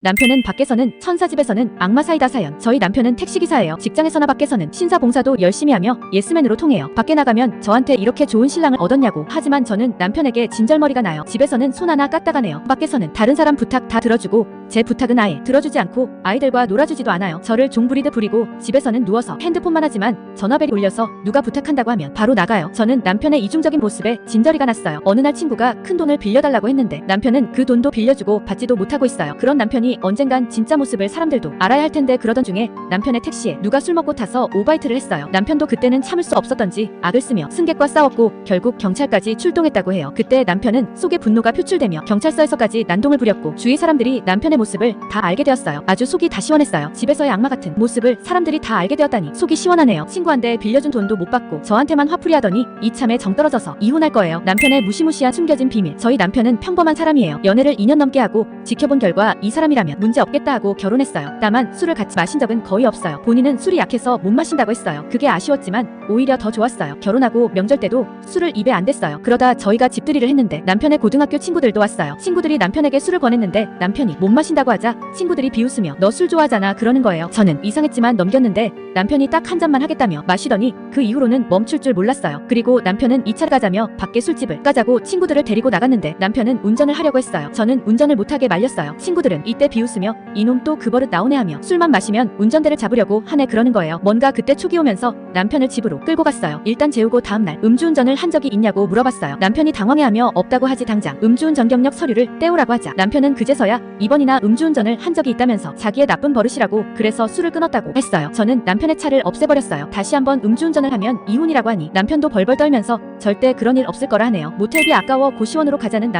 남편은 밖에서는 천사 집에서는 악마 사이다 사연. 저희 남편은 택시기사예요. 직장에서나 밖에서는 신사봉사도 열심히 하며 예스맨으로 통해요. 밖에 나가면 저한테 이렇게 좋은 신랑을 얻었냐고. 하지만 저는 남편에게 진절머리가 나요. 집에서는 손 하나 까딱안 해요. 밖에서는 다른 사람 부탁 다 들어주고 제 부탁은 아예 들어주지 않고 아이들과 놀아주지도 않아요. 저를 종부리듯 부리고 집에서는 누워서 핸드폰만 하지만 전화벨이 울려서 누가 부탁한다고 하면 바로 나가요. 저는 남편의 이중적인 모습에 진저리가 났어요. 어느 날 친구가 큰 돈을 빌려달라고 했는데 남편은 그 돈도 빌려주고 받지도 못하고 있어요. 그런 남편이 언젠간 진짜 모습을 사람들도 알아야 할 텐데 그러던 중에 남편의 택시에 누가 술 먹고 타서 오바이트를 했어요. 남편도 그때는 참을 수 없었던지 악을 쓰며 승객과 싸웠고 결국 경찰까지 출동했다고 해요. 그때 남편은 속에 분노가 표출되며 경찰서에서까지 난동을 부렸고 주위 사람들이 남편의 모습을 다 알게 되었어요. 아주 속이 다 시원했어요. 집에서의 악마 같은 모습을 사람들이 다 알게 되었다니 속이 시원하네요. 친구한테 빌려준 돈도 못 받고 저한테만 화풀이 하더니 이참에 정 떨어져서 이혼할 거예요. 남편의 무시무시한 숨겨진 비밀. 저희 남편은 평범한 사람이에요. 연애를 2년 넘게 하고 지켜본 결과 이 사람이라면 문제 없겠다 하고 결혼했어요. 다만 술을 같이 마신 적은 거의 없어요. 본인은 술이 약해서 못 마신다고 했어요. 그게 아쉬웠지만 오히려 더 좋았어요. 결혼하고 명절 때도 술을 입에 안 댔어요. 그러다 저희가 집들이를 했는데 남편의 고등학교 친구들도 왔어요. 친구들이 남편에게 술을 권했는데 남편이 못 마신다고 하자 친구들이 비웃으며 너 술 좋아하잖아 그러는 거예요. 저는 이상했지만 넘겼는데 남편이 딱 한 잔만 하겠다며 마시더니 그 이후로는 멈출 줄 몰랐어요. 그리고 남편은 2차를 가자며 밖에 술집을 까자고 친구들을 데리고 나갔는데 남편은 운전을 하려고 했어요. 저는 운전을 못하게 말렸어요. 친구들은 이때 비웃으며 이놈 또 그 버릇 나오네 하며 술만 마시면 운전대를 잡으려고 하네 그러는 거예요. 뭔가 그때 촉이 오면서 남편을 집으로 끌고 갔어요. 일단 재우고 다음날 음주운전을 한 적이 있냐고 물어봤어요. 남편이 당황해하며 없다고 하지 당장 음주운전 경력 서류를 떼오라고 하자 남편은 그제서야 이번이나 음주운전을 한 적이 있다면서 자기의 나쁜 버릇이라고 그래서 술을 끊었다고 했어요. 저는 남편의 차를 없애버렸어요. 다시 한번 음주운전을 하면 이혼이라고 하니 남편도 벌벌 떨면서 절대 그런 일 없을 거라 하네요. 모텔비 아까워 고시원으로 가자는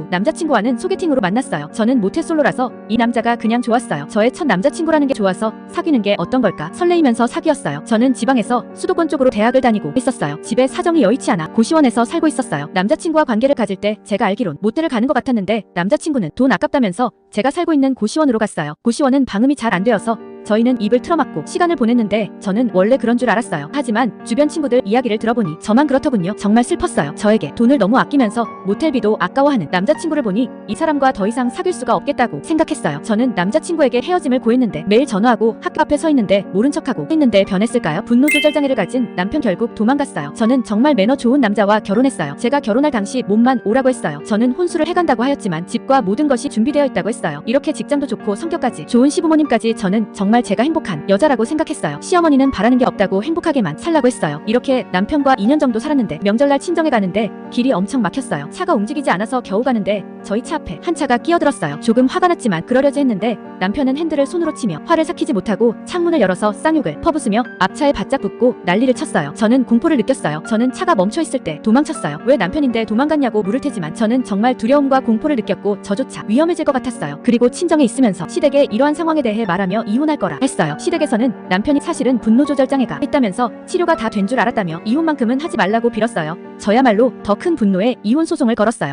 남자친구와는 소개팅으로 만났어요. 저는 모태솔로라서 이 남자가 그냥 좋았어요. 저의 첫 남자친구라는 게 좋아서 사귀는 게 어떤 걸까 설레이면서 사귀었어요. 저는 지방에서 수도권 쪽으로 대학을 다니고 있었어요. 집에 사정이 여의치 않아 고시원에서 살고 있었어요. 남자친구와 관계를 가질 때 제가 알기론 모텔을 가는 것 같았는데 남자친구는 돈 아깝다면서 제가 살고 있는 고시원으로 갔어요. 고시원은 방음이 잘 안 되어서 저희는 입을 틀어막고 시간을 보냈는데 저는 원래 그런 줄 알았어요. 하지만 주변 친구들 이야기를 들어보니 저만 그렇더군요. 정말 슬펐어요. 저에게 돈을 너무 아끼면서 모텔비도 아까워하는 남자친구를 보니 이 사람과 더 이상 사귈 수가 없겠다고 생각했어요. 저는 남자친구에게 헤어짐을 고했는데 매일 전화하고 학교 앞에 서 있는데 모른 척하고 있는데 변했을까요? 분노 조절 장애를 가진 남편 결국 도망갔어요. 저는 정말 매너 좋은 남자와 결혼했어요. 제가 결혼할 당시 몸만 오라고 했어요. 저는 혼수를 해간다고 하였지만 집과 모든 것이 준비되어 있다고 했어요. 이렇게 직장도 좋고 성격까지 좋은 시부모님까지 저는 정말 제가 행복한 여자라고 생각했어요. 시어머니는 바라는 게 없다고 행복하게만 살라고 했어요. 이렇게 남편과 2년 정도 살았는데 명절날 친정에 가는데 길이 엄청 막혔어요. 차가 움직이지 않아서 겨우 가는데 저희 차 앞에 한 차가 끼어들었어요. 조금 화가 났지만 그러려지 했는데 남편은 핸들을 손으로 치며 화를 삭히지 못하고 창문을 열어서 쌍욕을 퍼붓으며 앞차에 바짝 붙고 난리를 쳤어요. 저는 공포를 느꼈어요. 저는 차가 멈춰있을 때 도망쳤어요. 왜 남편인데 도망갔냐고 물을 테지만 저는 정말 두려움과 공포를 느꼈고 저조차 위험해질 것 같았어요. 그리고 친정에 있으면서 시댁에 이러한 상황에 대해 말하며 이혼할 거라 했어요. 시댁에서는 남편이 사실은 분노 조절 장애가 있다면서 치료가 다 된 줄 알았다며 이혼만큼은 하지 말라고 빌었어요. 저야말로 더 큰 분노에 이혼 소송을 걸었어요.